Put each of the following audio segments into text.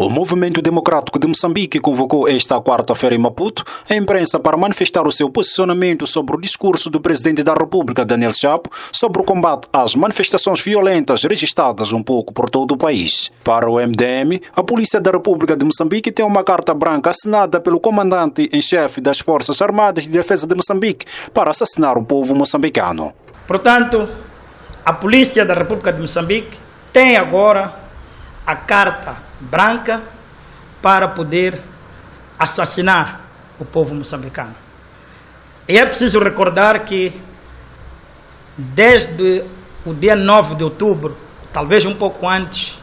O Movimento Democrático de Moçambique convocou esta quarta-feira em Maputo a imprensa para manifestar o seu posicionamento sobre o discurso do Presidente da República, Daniel Chapo, sobre o combate às manifestações violentas registradas um pouco por todo o país. Para o MDM, a Polícia da República de Moçambique tem uma carta branca assinada pelo comandante-em-chefe das Forças Armadas de Defesa de Moçambique para assassinar o povo moçambicano. Portanto, a Polícia da República de Moçambique tem agora a carta branca para poder assassinar o povo moçambicano. E é preciso recordar que desde o dia 9 de outubro, talvez um pouco antes,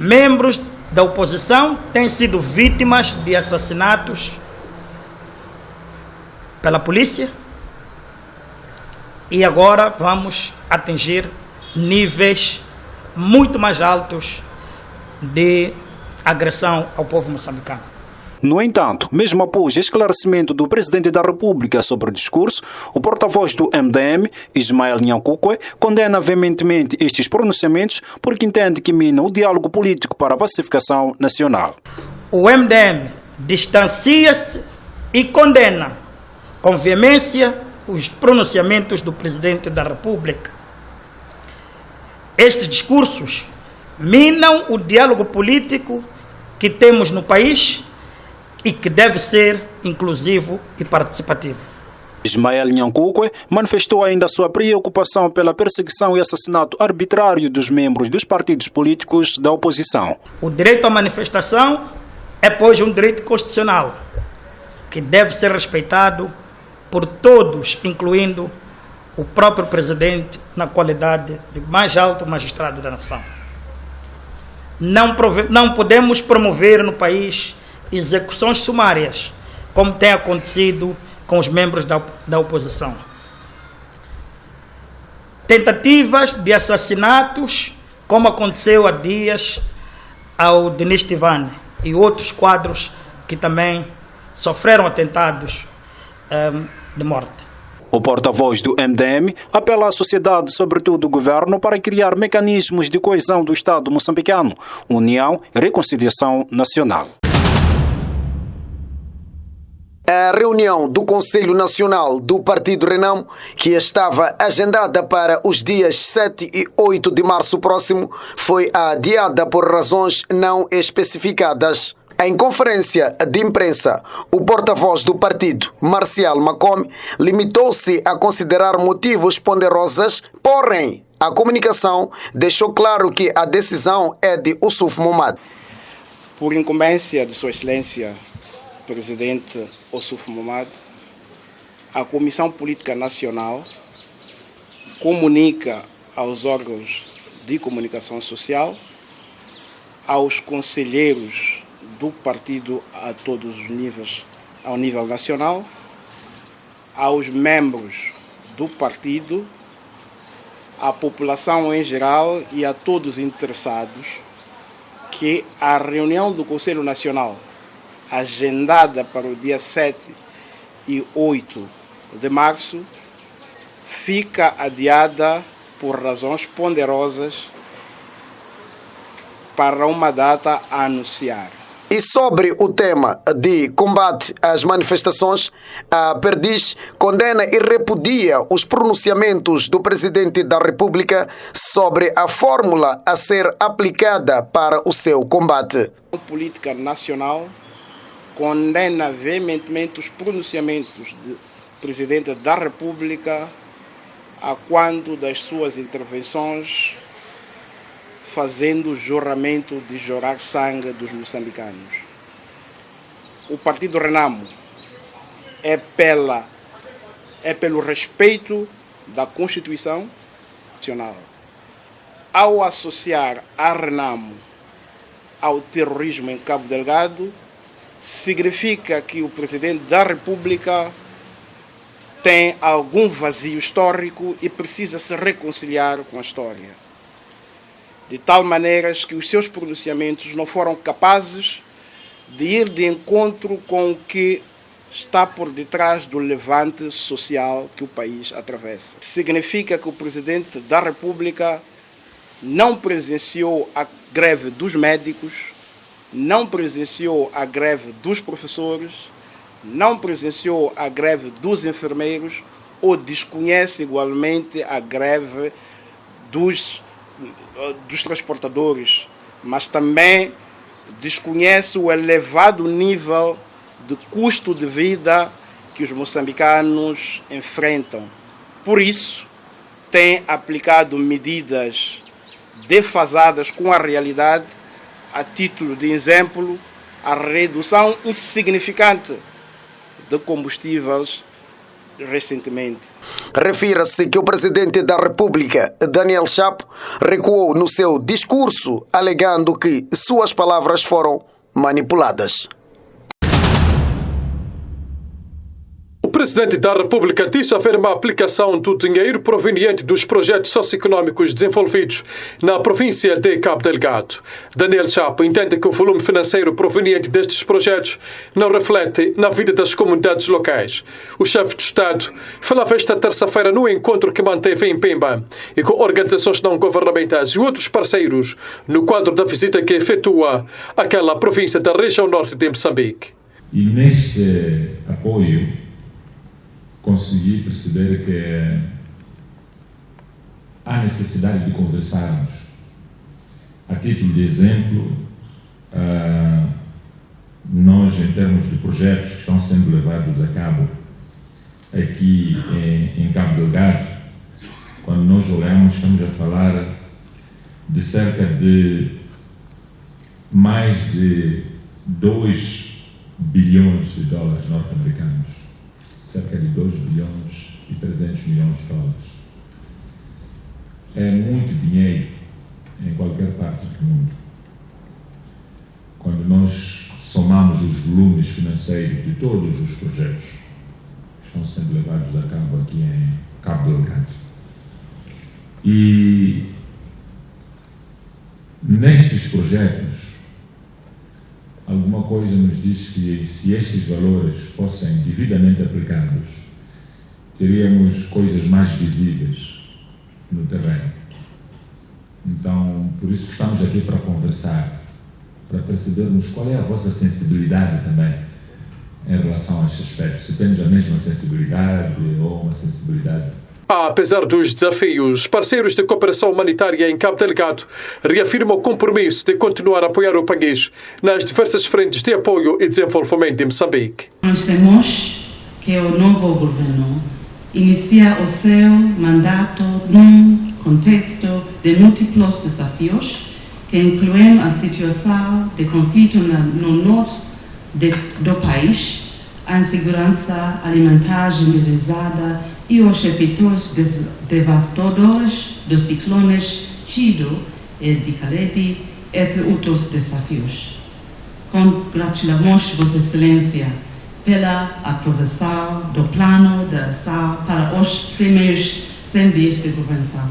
membros da oposição têm sido vítimas de assassinatos pela polícia e agora vamos atingir níveis muito mais altos de agressão ao povo moçambicano. No entanto, mesmo após esclarecimento do Presidente da República sobre o discurso, o porta-voz do MDM, Ismael Nyankukwe, condena veementemente estes pronunciamentos porque entende que mina o diálogo político para a pacificação nacional. O MDM distancia-se e condena com veemência os pronunciamentos do Presidente da República. Estes discursos minam o diálogo político que temos no país e que deve ser inclusivo e participativo. Ismael Nyankukwe manifestou ainda sua preocupação pela perseguição e assassinato arbitrário dos membros dos partidos políticos da oposição. O direito à manifestação é, pois, um direito constitucional que deve ser respeitado por todos, incluindo o próprio presidente na qualidade de mais alto magistrado da nação. Não podemos promover no país execuções sumárias, como tem acontecido com os membros da oposição. Tentativas de assassinatos, como aconteceu há dias ao Denis Tivane e outros quadros que também sofreram atentados de morte. O porta-voz do MDM apela à sociedade, sobretudo o governo, para criar mecanismos de coesão do Estado moçambicano, união e reconciliação nacional. A reunião do Conselho Nacional do Partido Renamo, que estava agendada para os dias 7 e 8 de março próximo, foi adiada por razões não especificadas. Em conferência de imprensa, o porta-voz do partido, Marcial Macome, limitou-se a considerar motivos ponderosos, porém, a comunicação deixou claro que a decisão é de Ossuf Momad. Por incumbência de Sua Excelência, Presidente Ossuf Momad, a Comissão Política Nacional comunica aos órgãos de comunicação social, aos conselheiros do partido a todos os níveis, ao nível nacional, aos membros do partido, à população em geral e a todos os interessados que a reunião do Conselho Nacional, agendada para o dia 7 e 8 de março, fica adiada por razões ponderosas para uma data a anunciar. E sobre o tema de combate às manifestações, a Perdiz condena e repudia os pronunciamentos do Presidente da República sobre a fórmula a ser aplicada para o seu combate. A política nacional condena veementemente os pronunciamentos do Presidente da República a quando das suas intervenções fazendo o juramento de jorrar sangue dos moçambicanos. O Partido Renamo é pelo respeito da Constituição Nacional. Ao associar a Renamo ao terrorismo em Cabo Delgado, significa que o Presidente da República tem algum vazio histórico e precisa se reconciliar com a história. De tal maneira que os seus pronunciamentos não foram capazes de ir de encontro com o que está por detrás do levante social que o país atravessa. Significa que o Presidente da República não presenciou a greve dos médicos, não presenciou a greve dos professores, não presenciou a greve dos enfermeiros ou desconhece igualmente a greve dos transportadores, mas também desconhece o elevado nível de custo de vida que os moçambicanos enfrentam. Por isso, tem aplicado medidas defasadas com a realidade. A título de exemplo, a redução insignificante de combustíveis recentemente. Refira-se que o presidente da República, Daniel Chapo, recuou no seu discurso, alegando que suas palavras foram manipuladas. O presidente da República disse haver uma aplicação do dinheiro proveniente dos projetos socioeconómicos desenvolvidos na província de Cabo Delgado. Daniel Chapo entende que o volume financeiro proveniente destes projetos não reflete na vida das comunidades locais. O chefe de Estado falava esta terça-feira no encontro que manteve em Pemba e com organizações não governamentais e outros parceiros no quadro da visita que efetua àquela província da região norte de Moçambique. E neste apoio consegui perceber que há necessidade de conversarmos. A título de exemplo, nós, em termos de projetos que estão sendo levados a cabo aqui em Cabo Delgado, quando nós olhamos, estamos a falar de cerca de mais de 2 bilhões de dólares norte-americanos. Cerca de 2 bilhões e 300 milhões de dólares. É muito dinheiro em qualquer parte do mundo. Quando nós somamos os volumes financeiros de todos os projetos que estão sendo levados a cabo aqui em Cabo Delgado. E nestes projetos, alguma coisa nos diz que se estes valores fossem devidamente aplicados, teríamos coisas mais visíveis no terreno. Então, por isso que estamos aqui para conversar, para percebermos qual é a vossa sensibilidade também em relação a este aspecto. Se temos a mesma sensibilidade ou uma sensibilidade. Apesar dos desafios, parceiros de cooperação humanitária em Cabo Delgado reafirmam o compromisso de continuar a apoiar o país nas diversas frentes de apoio e desenvolvimento de Moçambique. Nós temos que o novo governo inicia o seu mandato num contexto de múltiplos desafios que incluem a situação de conflito no norte do país, a insegurança alimentar generalizada e os efeitos devastadores dos ciclones Chido e Dicalete, entre outros desafios. Congratulamos Vossa Excelência pela aprovação do plano de ação para os primeiros 100 dias de governação.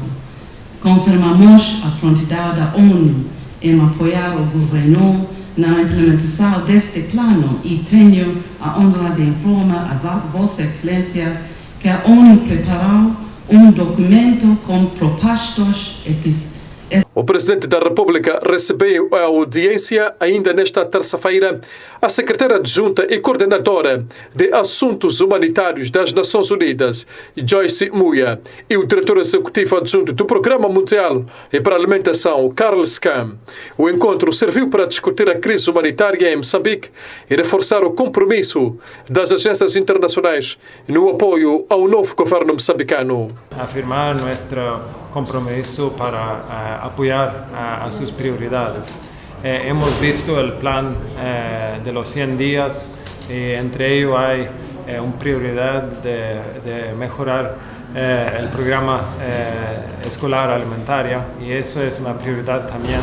Confirmamos a prontidão da ONU em apoiar o governo na implementação deste plano e tenho a honra de informar a Vossa Excelência que a ONU preparou documento com propostas O presidente da República recebeu a audiência ainda nesta terça-feira a secretária adjunta e coordenadora de Assuntos Humanitários das Nações Unidas, Joyce Muia, e o diretor executivo adjunto do Programa Mundial para a Alimentação, Carl Scam. O encontro serviu para discutir a crise humanitária em Moçambique e reforçar o compromisso das agências internacionais no apoio ao novo governo moçambicano. Afirmar nosso compromisso para apoyar a sus prioridades. Hemos visto el plan de los 100 días y entre ellos hay una prioridad de mejorar el programa escolar alimentaria y eso es una prioridad también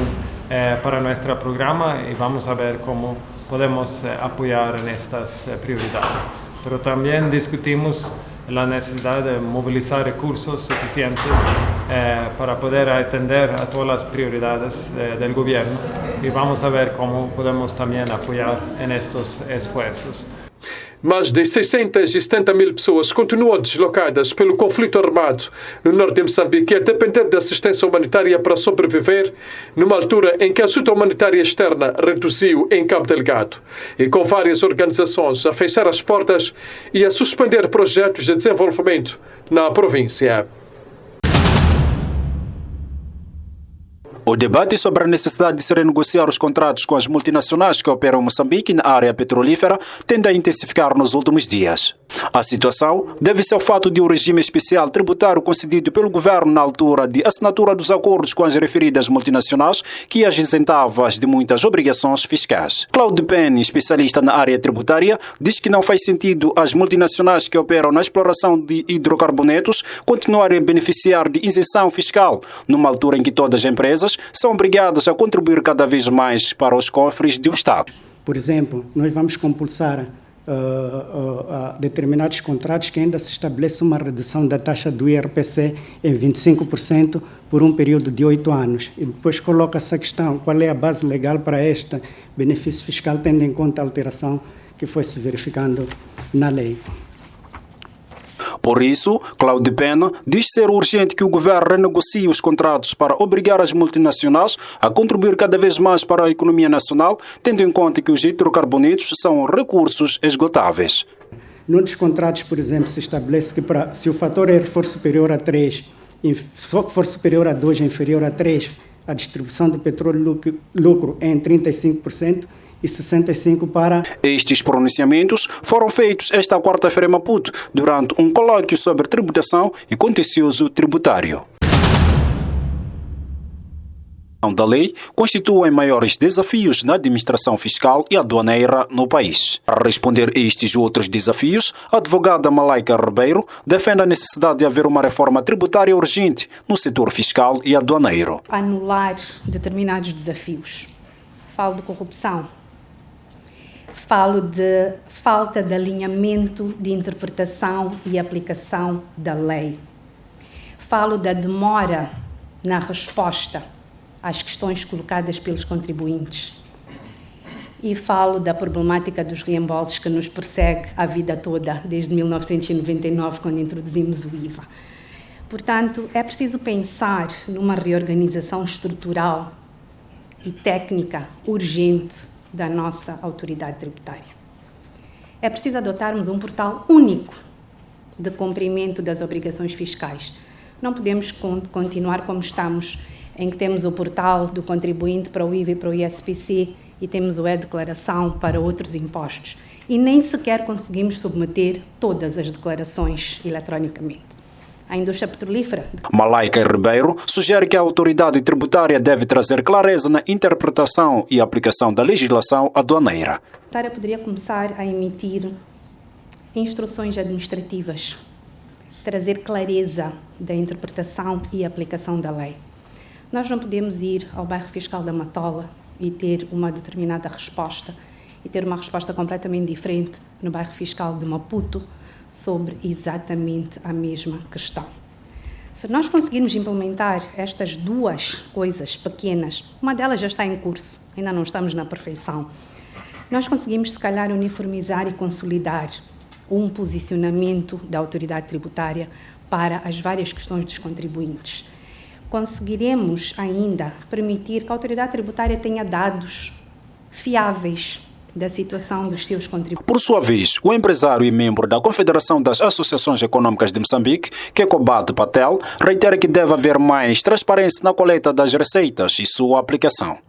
para nuestro programa y vamos a ver cómo podemos apoyar en estas prioridades. Pero también discutimos la necesidad de movilizar recursos suficientes para poder atender a todas las prioridades del gobierno y vamos a ver cómo podemos también apoyar en estos esfuerzos. Mais de 670 mil pessoas continuam deslocadas pelo conflito armado no norte de Moçambique a depender de assistência humanitária para sobreviver, numa altura em que a ajuda humanitária externa reduziu em Cabo Delgado, e com várias organizações a fechar as portas e a suspender projetos de desenvolvimento na província. O debate sobre a necessidade de se renegociar os contratos com as multinacionais que operam em Moçambique na área petrolífera tende a intensificar nos últimos dias. A situação deve-se ao fato de o regime especial tributário concedido pelo governo na altura de assinatura dos acordos com as referidas multinacionais que as isentava de muitas obrigações fiscais. Claude Penny, especialista na área tributária, diz que não faz sentido as multinacionais que operam na exploração de hidrocarbonetos continuarem a beneficiar de isenção fiscal, numa altura em que todas as empresas são obrigadas a contribuir cada vez mais para os cofres do Estado. Por exemplo, nós vamos compulsar a determinados contratos que ainda se estabelece uma redução da taxa do IRPC em 25% por um período de 8 anos. E depois coloca-se a questão, qual é a base legal para este benefício fiscal, tendo em conta a alteração que foi se verificando na lei. Por isso, Claude Pena diz ser urgente que o governo renegocie os contratos para obrigar as multinacionais a contribuir cada vez mais para a economia nacional, tendo em conta que os hidrocarbonetos são recursos esgotáveis. Num dos contratos, por exemplo, se estabelece que se o fator R for superior a 3, se for superior a 2 e inferior a 3, a distribuição do petróleo lucro é em 35%, e 65% para... Estes pronunciamentos foram feitos esta quarta-feira em Maputo, durante um colóquio sobre tributação e contencioso tributário. Da lei constituem maiores desafios na administração fiscal e aduaneira no país. Para responder a estes e outros desafios, a advogada Malaika Ribeiro defende a necessidade de haver uma reforma tributária urgente no setor fiscal e aduaneiro. Anular determinados desafios. Falo de corrupção. Falo de falta de alinhamento de interpretação e aplicação da lei. Falo da demora na resposta às questões colocadas pelos contribuintes. E falo da problemática dos reembolsos que nos persegue a vida toda, desde 1999, quando introduzimos o IVA. Portanto, é preciso pensar numa reorganização estrutural e técnica urgente da nossa autoridade tributária. É preciso adotarmos um portal único de cumprimento das obrigações fiscais. Não podemos continuar como estamos, em que temos o portal do contribuinte para o IVA e para o ISPC e temos o e-declaração para outros impostos. E nem sequer conseguimos submeter todas as declarações eletronicamente. A indústria petrolífera. Malaika Ribeiro sugere que a autoridade tributária deve trazer clareza na interpretação e aplicação da legislação aduaneira. A tributária poderia começar a emitir instruções administrativas, trazer clareza da interpretação e aplicação da lei. Nós não podemos ir ao bairro fiscal da Matola e ter uma determinada resposta e ter uma resposta completamente diferente no bairro fiscal de Maputo sobre exatamente a mesma questão. Se nós conseguirmos implementar estas duas coisas pequenas, uma delas já está em curso, ainda não estamos na perfeição, nós conseguimos, se calhar, uniformizar e consolidar um posicionamento da autoridade tributária para as várias questões dos contribuintes. Conseguiremos ainda permitir que a autoridade tributária tenha dados fiáveis da situação dos seus contribuintes. Por sua vez, o empresário e membro da Confederação das Associações Econômicas de Moçambique, Kekobat Patel, reitera que deve haver mais transparência na coleta das receitas e sua aplicação.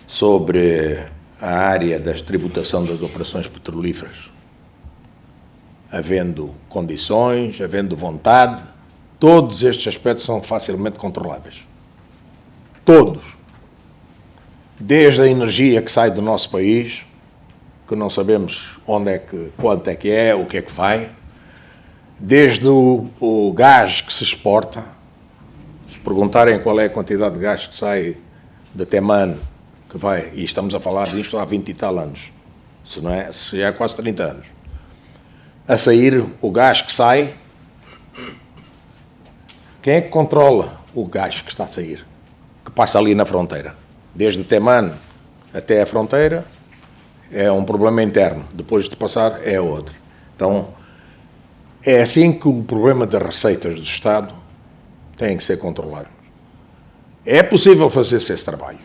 Sobre a área da tributação das operações petrolíferas, havendo condições, havendo vontade, todos estes aspectos são facilmente controláveis. Todos. Desde a energia que sai do nosso país, que não sabemos onde é que, quanto é que é, o que é que vai, desde o gás que se exporta. Se perguntarem qual é a quantidade de gás que sai de Teman, que vai, e estamos a falar disto há 20 e tal anos, se há quase 30 anos, a sair o gás que sai, quem é que controla o gás que está a sair, que passa ali na fronteira? Desde Teman até a fronteira, é um problema interno. Depois de passar, é outro. Então, é assim que o problema das receitas do Estado tem que ser controlado. É possível fazer-se esse trabalho,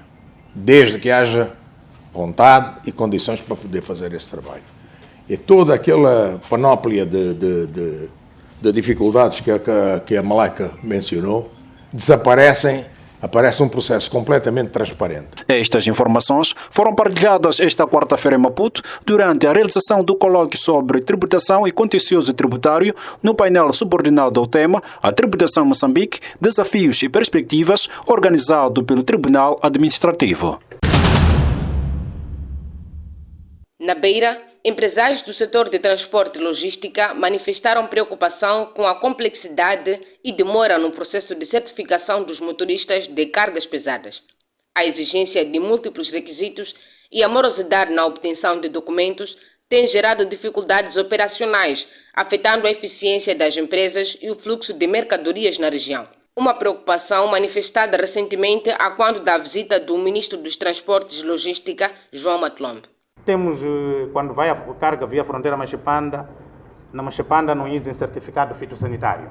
desde que haja vontade e condições para poder fazer esse trabalho. E toda aquela panóplia de dificuldades que a Malaika mencionou desaparecem. Aparece um processo completamente transparente. Estas informações foram partilhadas esta quarta-feira em Maputo durante a realização do colóquio sobre tributação e contencioso tributário no painel subordinado ao tema A Tributação Moçambique, Desafios e Perspectivas, organizado pelo Tribunal Administrativo. Na Beira, empresários do setor de transporte e logística manifestaram preocupação com a complexidade e demora no processo de certificação dos motoristas de cargas pesadas. A exigência de múltiplos requisitos e a morosidade na obtenção de documentos têm gerado dificuldades operacionais, afetando a eficiência das empresas e o fluxo de mercadorias na região. Uma preocupação manifestada recentemente a quando da visita do ministro dos Transportes e Logística, João Matlombe. Temos, quando vai a carga via fronteira Machipanda, na Machipanda não existe certificado fitossanitário.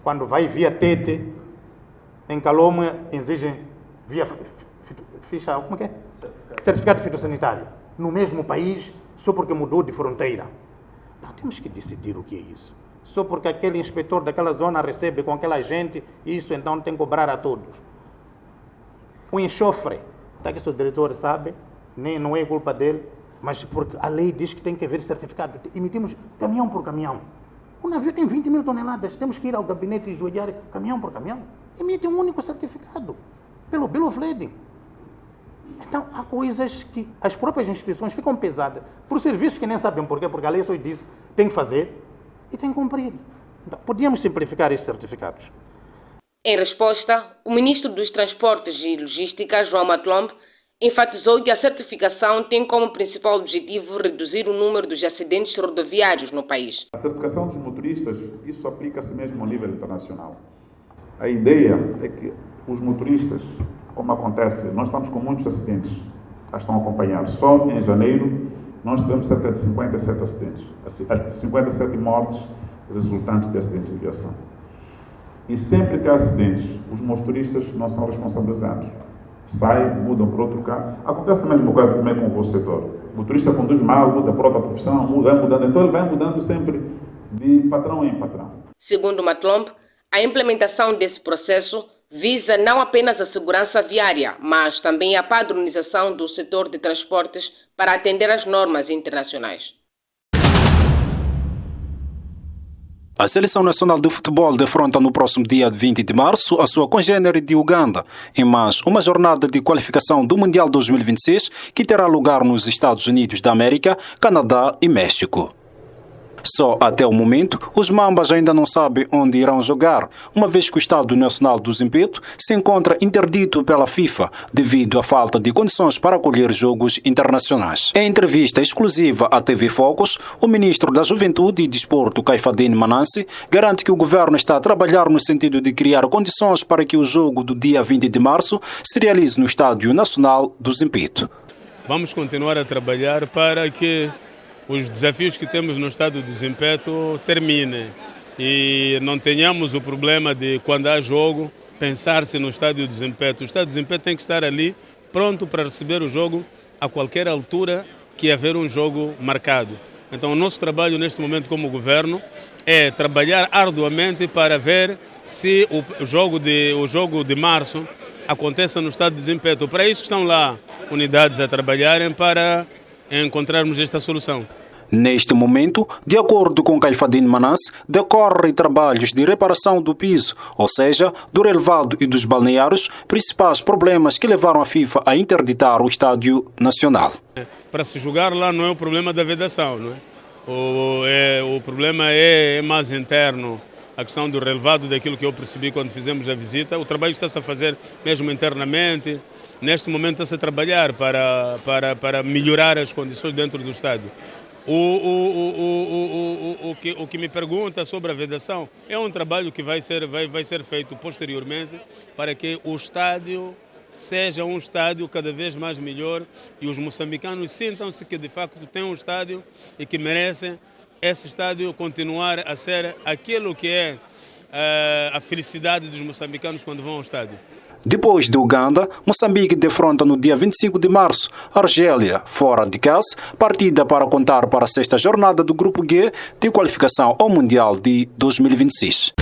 Quando vai via Tete, em Caloma, exigem via ficha, como é? Certificado fitossanitário. No mesmo país, só porque mudou de fronteira. Não temos que decidir o que é isso. Só porque aquele inspetor daquela zona recebe com aquela gente, isso então tem que cobrar a todos. O enxofre, está que o seu diretor sabe, nem não é culpa dele. Mas porque a lei diz que tem que haver certificado. Emitimos caminhão por caminhão. O navio tem 20 mil toneladas. Temos que ir ao gabinete e joelhar caminhão por caminhão. Emite um único certificado, pelo Bill of Lading. Então, há coisas que as próprias instituições ficam pesadas por serviços que nem sabem porquê, porque a lei só diz tem que fazer e tem que cumprir. Então, podíamos simplificar estes certificados. Em resposta, o ministro dos Transportes e Logística, João Matlombe, enfatizou que a certificação tem como principal objetivo reduzir o número dos acidentes rodoviários no país. A certificação dos motoristas, isso aplica-se mesmo a nível internacional. A ideia é que os motoristas, como acontece, nós estamos com muitos acidentes, estão a acompanhar. Só em janeiro nós tivemos cerca de 57 acidentes, 57 mortes resultantes de acidentes de viação. E sempre que há acidentes, os motoristas não são responsabilizados. Saem, mudam para outro carro. Acontece a mesma coisa também com o vosso setor. O motorista conduz mal, muda para outra profissão, vai mudando. Então ele vai mudando sempre de patrão em patrão. Segundo Matlombe, a implementação desse processo visa não apenas a segurança viária, mas também a padronização do setor de transportes para atender às normas internacionais. A Seleção Nacional de Futebol defronta no próximo dia 20 de março a sua congênere de Uganda, em mais uma jornada de qualificação do Mundial 2026 que terá lugar nos Estados Unidos da América, Canadá e México. Só até o momento, os Mambas ainda não sabem onde irão jogar, uma vez que o Estado Nacional do Zimpeto se encontra interdito pela FIFA devido à falta de condições para acolher jogos internacionais. Em entrevista exclusiva à TV Focus, o ministro da Juventude e Desporto, Caifadine Manansi, garante que o governo está a trabalhar no sentido de criar condições para que o jogo do dia 20 de março se realize no Estádio Nacional do Zimpeto. Vamos continuar a trabalhar para que os desafios que temos no estado do Zimpeto terminem e não tenhamos o problema de, quando há jogo, pensar-se no estádio do Zimpeto. O estádio do Zimpeto tem que estar ali pronto para receber o jogo a qualquer altura que haver um jogo marcado. Então o nosso trabalho neste momento como governo é trabalhar arduamente para ver se o jogo de março aconteça no estádio do Zimpeto. Para isso estão lá unidades a trabalharem para encontrarmos esta solução. Neste momento, de acordo com Caifadine Manansi, decorrem trabalhos de reparação do piso, ou seja, do relevado e dos balneários, principais problemas que levaram a FIFA a interditar o Estádio Nacional. Para se jogar lá não é o problema da vedação, não é? O problema é mais interno, a questão do relevado, daquilo que eu percebi quando fizemos a visita. O trabalho está-se a fazer mesmo internamente. Neste momento está-se a trabalhar para melhorar as condições dentro do estádio. O que me pergunta sobre a vedação é um trabalho que vai ser feito posteriormente para que o estádio seja um estádio cada vez mais melhor e os moçambicanos sintam-se que de facto têm um estádio e que merecem esse estádio continuar a ser aquilo que é a felicidade dos moçambicanos quando vão ao estádio. Depois de Uganda, Moçambique defronta no dia 25 de março Argélia, fora de casa, partida para contar para a 6ª jornada do Grupo G de qualificação ao Mundial de 2026.